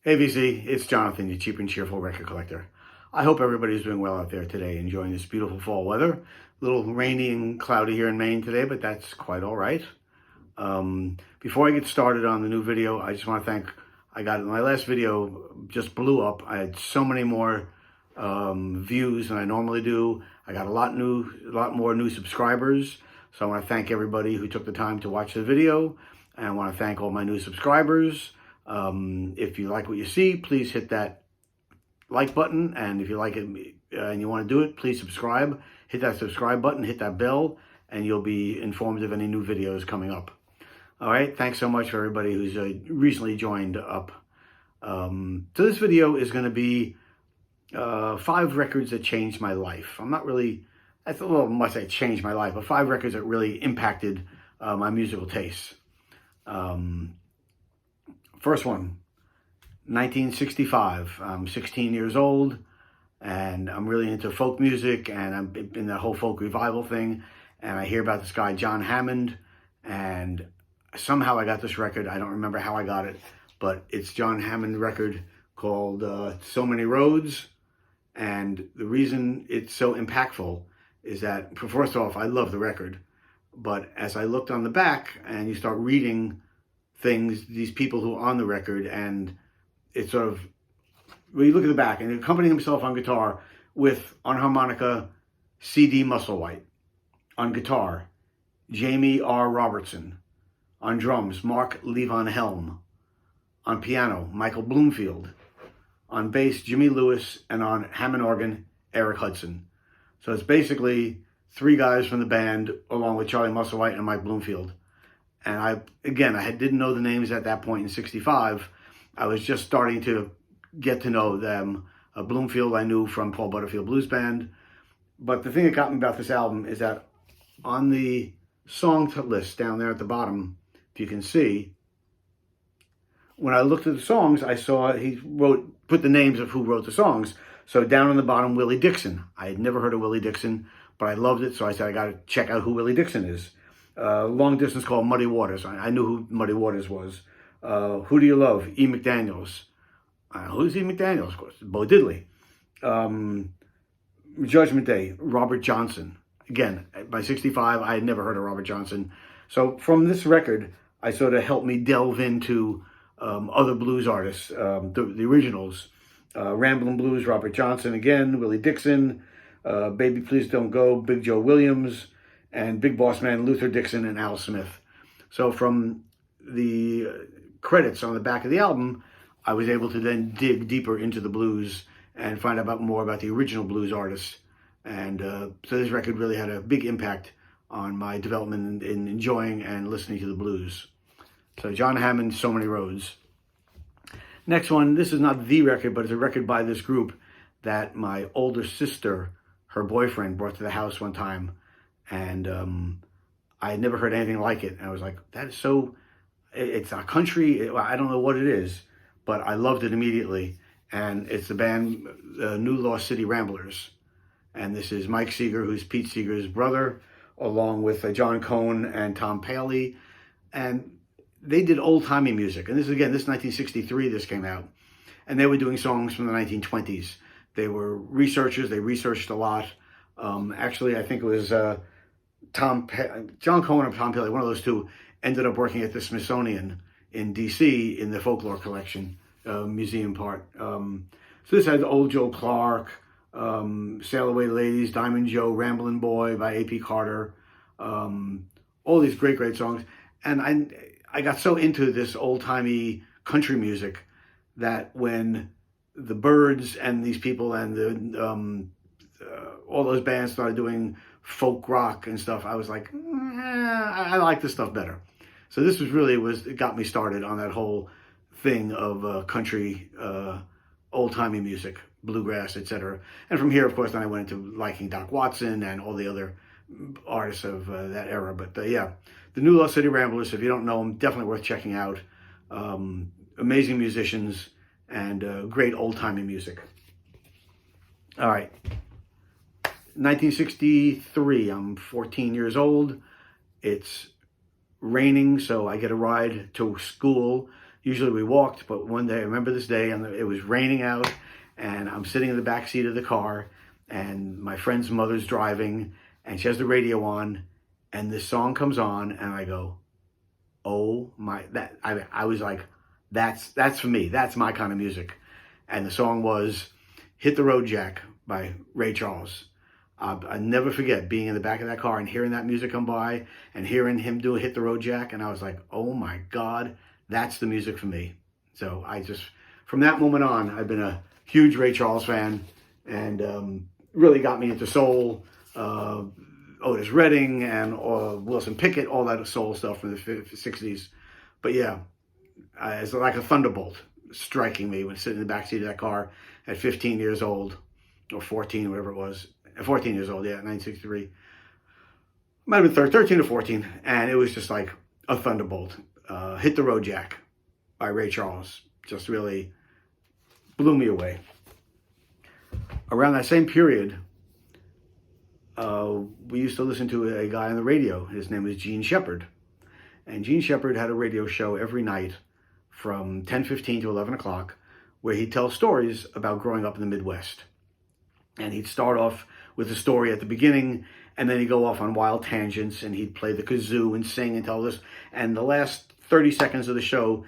Hey VC, it's Jonathan, your cheap and cheerful record collector. I hope everybody's doing well out there today, enjoying this beautiful fall weather. A little rainy and cloudy here in Maine today, but that's quite all right. Before I get started on the new video, I just want to thank, my last video just blew up. I had so many more views than I normally do. I got a lot more new subscribers. So I want to thank everybody who took the time to watch the video. And I want to thank all my new subscribers. If you like what you see, please hit that like button. And if you like it and you want to do it, please subscribe. Hit that subscribe button, hit that bell, and you'll be informed of any new videos coming up. All right, thanks so much for everybody who's recently joined up. So this video is going to be 5 records that changed my life. I'm not really, that's a little much that changed my life, but 5 records that really impacted my musical tastes. First one, 1965. I'm 16 years old, and I'm really into folk music, and I'm in the whole folk revival thing, and I hear about this guy, John Hammond, and somehow I got this record. I don't remember how I got it, but it's John Hammond record called So Many Roads, and the reason it's so impactful is that, first off, I love the record, but as I looked on the back and you start reading things, these people who are on the record, and it's sort of, when you look at the back, and accompanying himself on guitar with, on harmonica, C.D. Musselwhite, on guitar, Jamie R. Robertson, on drums, Mark Levon Helm, on piano, Michael Bloomfield, on bass, Jimmy Lewis, and on Hammond organ, Eric Hudson. So it's basically 3 guys from the band, along with Charlie Musselwhite and Mike Bloomfield. And I didn't know the names at that point in 65. I was just starting to get to know them. Bloomfield I knew from Paul Butterfield Blues Band. But the thing that got me about this album is that on the song list down there at the bottom, if you can see, when I looked at the songs, I saw he put the names of who wrote the songs. So down on the bottom, Willie Dixon. I had never heard of Willie Dixon, but I loved it. So I said, I got to check out who Willie Dixon is. Long distance called Muddy Waters. I knew who Muddy Waters was. Who Do You Love? E. McDaniels. Who's E. McDaniels? Of course, Bo Diddley. Judgment Day, Robert Johnson. Again, by 65, I had never heard of Robert Johnson. So from this record, I sort of helped me delve into other blues artists, the originals. Ramblin' Blues, Robert Johnson again, Willie Dixon, Baby Please Don't Go, Big Joe Williams, and Big Boss Man Luther Dixon and Al Smith. So from the credits on the back of the album, I was able to then dig deeper into the blues and find out more about the original blues artists. And so this record really had a big impact on my development in enjoying and listening to the blues. So John Hammond, So Many Roads. Next one, this is not the record, but it's a record by this group that my older sister, her boyfriend, brought to the house one time. And I had never heard anything like it. And I was like, that is so, it's a country, I don't know what it is, but I loved it immediately. And it's the band New Lost City Ramblers. And this is Mike Seeger, who's Pete Seeger's brother, along with John Cohn and Tom Paley. And they did old-timey music. And this is 1963 this came out. And they were doing songs from the 1920s. They were researchers. They researched a lot. Actually, I think it was John Cohn or Tom Paley, one of those two, ended up working at the Smithsonian in D.C. in the folklore collection, museum part. So this had Old Joe Clark, Sail Away Ladies, Diamond Joe, Ramblin' Boy by A.P. Carter, all these great songs. And I got so into this old-timey country music that when the Byrds and these people and the all those bands started doing folk rock and stuff, I was like, I like this stuff better. So this it got me started on that whole thing of country, old-timey music, bluegrass, etc. And from here, of course, then I went into liking Doc Watson and all the other artists of that era. But yeah, the New Lost City Ramblers, if you don't know them, definitely worth checking out. Amazing musicians and great old-timey music. All right. 1963, I'm 14 years old. It's raining, so I get a ride to school Usually we walked, but one day, I remember this day, and it was raining out, and I'm sitting in the back seat of the car, and my friend's mother's driving, and she has the radio on, and this song comes on, and I go, oh my, I was like, that's for me. That's my kind of music. And the song was Hit the Road Jack by Ray Charles. I never forget being in the back of that car and hearing that music come by and hearing him do Hit the Road Jack. And I was like, oh my God, that's the music for me. So I just, from that moment on, I've been a huge Ray Charles fan, and really got me into soul, Otis Redding and Wilson Pickett, all that soul stuff from the 60s. But yeah, it's like a thunderbolt striking me when sitting in the backseat of that car at 15 years old, or 14, whatever it was. 14 years old, yeah, 1963. Might have been 13 or 14, and it was just like a thunderbolt. Hit the Road Jack by Ray Charles just really blew me away. Around that same period, we used to listen to a guy on the radio. His name was Gene Shepard. And Gene Shepard had a radio show every night from 10:15 to 11 o'clock where he'd tell stories about growing up in the Midwest. And he'd start off with a story at the beginning, and then he'd go off on wild tangents, and he'd play the kazoo and sing and tell this. And the last 30 seconds of the show,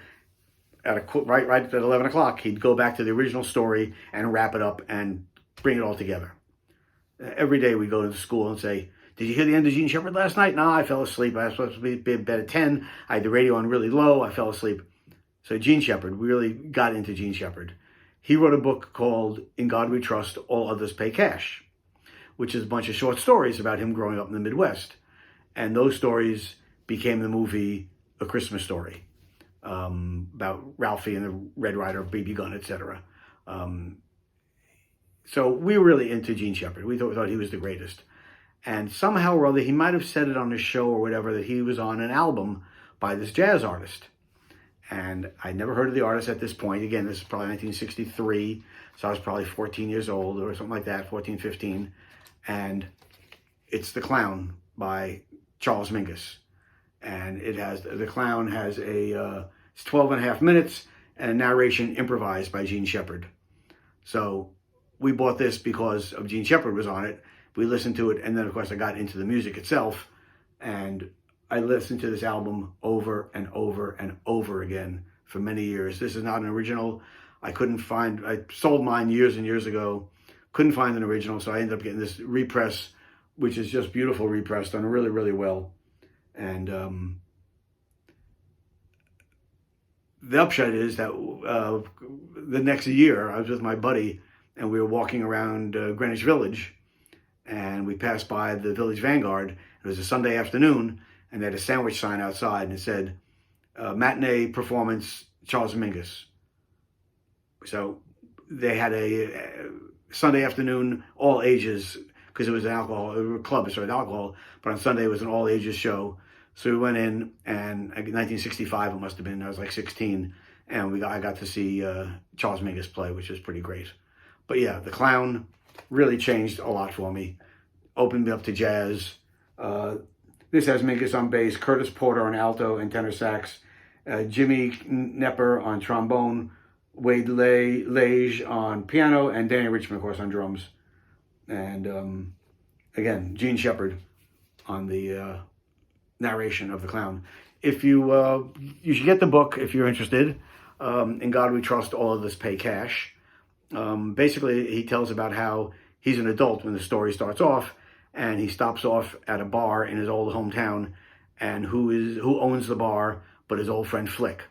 right at 11 o'clock, he'd go back to the original story and wrap it up and bring it all together. Every day we'd go to school and say, did you hear the end of Gene Shepard last night? No, I fell asleep. I was supposed to be in bed at 10. I had the radio on really low. I fell asleep. So Gene Shepard, we really got into Gene Shepard. He wrote a book called In God We Trust, All Others Pay Cash, which is a bunch of short stories about him growing up in the Midwest. And those stories became the movie A Christmas Story, about Ralphie and the Red Ryder, BB gun, etc. So we were really into Gene Shepard. We thought he was the greatest. And somehow or other, he might have said it on his show or whatever, that he was on an album by this jazz artist. And I never heard of the artist at this point. Again, this is probably 1963, so I was probably 14 years old or something like that, 14, 15. And it's The Clown by Charles Mingus. And The Clown has it's 12 and a half minutes and a narration improvised by Gene Shepard. So we bought this because of Gene Shepard was on it. We listened to it, and then of course I got into the music itself, and I listened to this album over and over and over again for many years. This is not an original. I sold mine years and years ago, couldn't find an original, so I ended up getting this repress, which is just beautiful repressed, done really, really well. And the upshot is that the next year, I was with my buddy, and we were walking around Greenwich Village, and we passed by the Village Vanguard. It was a Sunday afternoon, and they had a sandwich sign outside, and it said, matinee performance, Charles Mingus. So they had a Sunday afternoon, all ages, because it was a club that served alcohol, but on Sunday it was an all ages show. So we went in, and in 1965 it must have been, I was like 16, and I got to see Charles Mingus play, which was pretty great. But yeah, The Clown really changed a lot for me, opened me up to jazz. This has Mingus on bass, Curtis Porter on alto and tenor sax, Jimmy Knepper on trombone, Wade Lage on piano, and Danny Richmond, of course, on drums. And again, Gene Shepard on the narration of The Clown. If you should get the book if you're interested. In God We Trust, All Others Pay Cash. Basically, he tells about how he's an adult when the story starts off, and he stops off at a bar in his old hometown, and who owns the bar but his old friend Flick.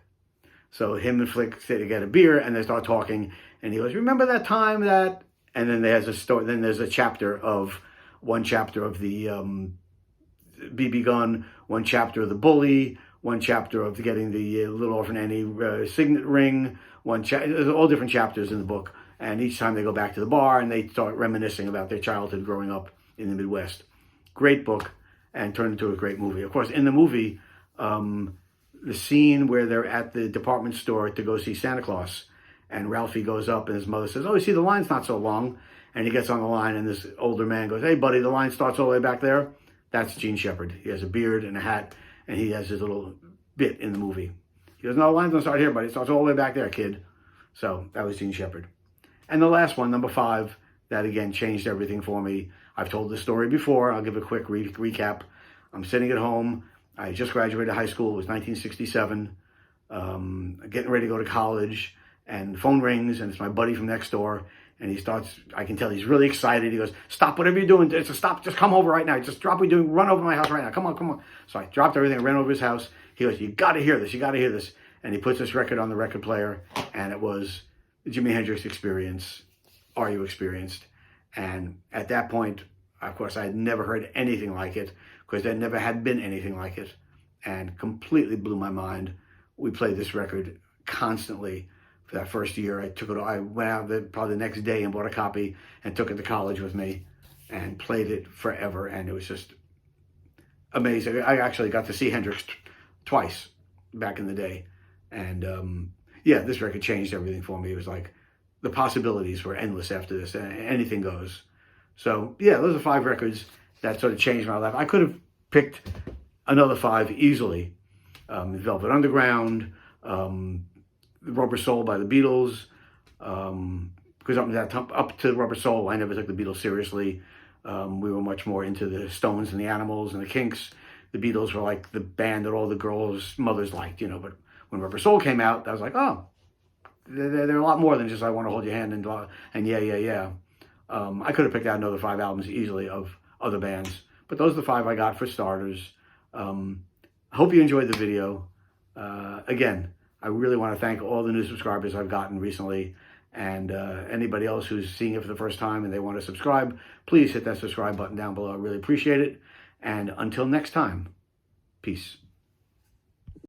So him and Flick sit to get a beer, and they start talking, and he goes, remember that time that, and then there's a story, then there's one chapter of the BB gun, one chapter of the bully, one chapter of getting the Little Orphan Annie signet ring, there's all different chapters in the book, and each time they go back to the bar and they start reminiscing about their childhood growing up in the Midwest. Great book, and turned into a great movie. Of course, in the movie, the scene where they're at the department store to go see Santa Claus, and Ralphie goes up and his mother says, oh, you see, the line's not so long. And he gets on the line, and this older man goes, hey, buddy, the line starts all the way back there. That's Gene Shepard. He has a beard and a hat, and he has his little bit in the movie. He He goes, no, the line's going to start here, but it starts all the way back there, kid. So that was Gene Shepherd. And the last one, number 5, that again changed everything for me. I've told this story before. I'll give a quick recap. I'm sitting at home. I just graduated high school. It was 1967. Getting ready to go to college. And the phone rings, and it's my buddy from next door. And he starts, I can tell he's really excited. He goes, stop whatever you're doing. Stop, just come over right now. Just drop what you're doing. Run over to my house right now. Come on, come on. So I dropped everything, ran over his house. He goes, you got to hear this. You got to hear this. And he puts this record on the record player. And it was the Jimi Hendrix Experience. Are You Experienced? And at that point, of course, I had never heard anything like it because there never had been anything like it. And completely blew my mind. We played this record constantly. For that first year, I went out probably the next day and bought a copy and took it to college with me and played it forever. And it was just amazing. I actually got to see Hendrix twice back in the day. And yeah, this record changed everything for me. It was like the possibilities were endless after this. Anything goes. So yeah, those are 5 records that sort of changed my life. I could have picked another 5 easily. Velvet Underground, Rubber Soul by the Beatles, because up to Rubber Soul, I never took the Beatles seriously. We were much more into the Stones and the Animals and the Kinks. The Beatles were like the band that all the girls' mothers liked, you know. But when Rubber Soul came out, I was like, oh, they're a lot more than just I Want to Hold Your Hand and Yeah, Yeah, Yeah. I could have picked out another 5 albums easily of other bands, but those are the 5 I got for starters. I hope you enjoyed the video. Again, I really want to thank all the new subscribers I've gotten recently, and anybody else who's seeing it for the first time and they want to subscribe, please hit that subscribe button down below. I really appreciate it. And until next time, peace.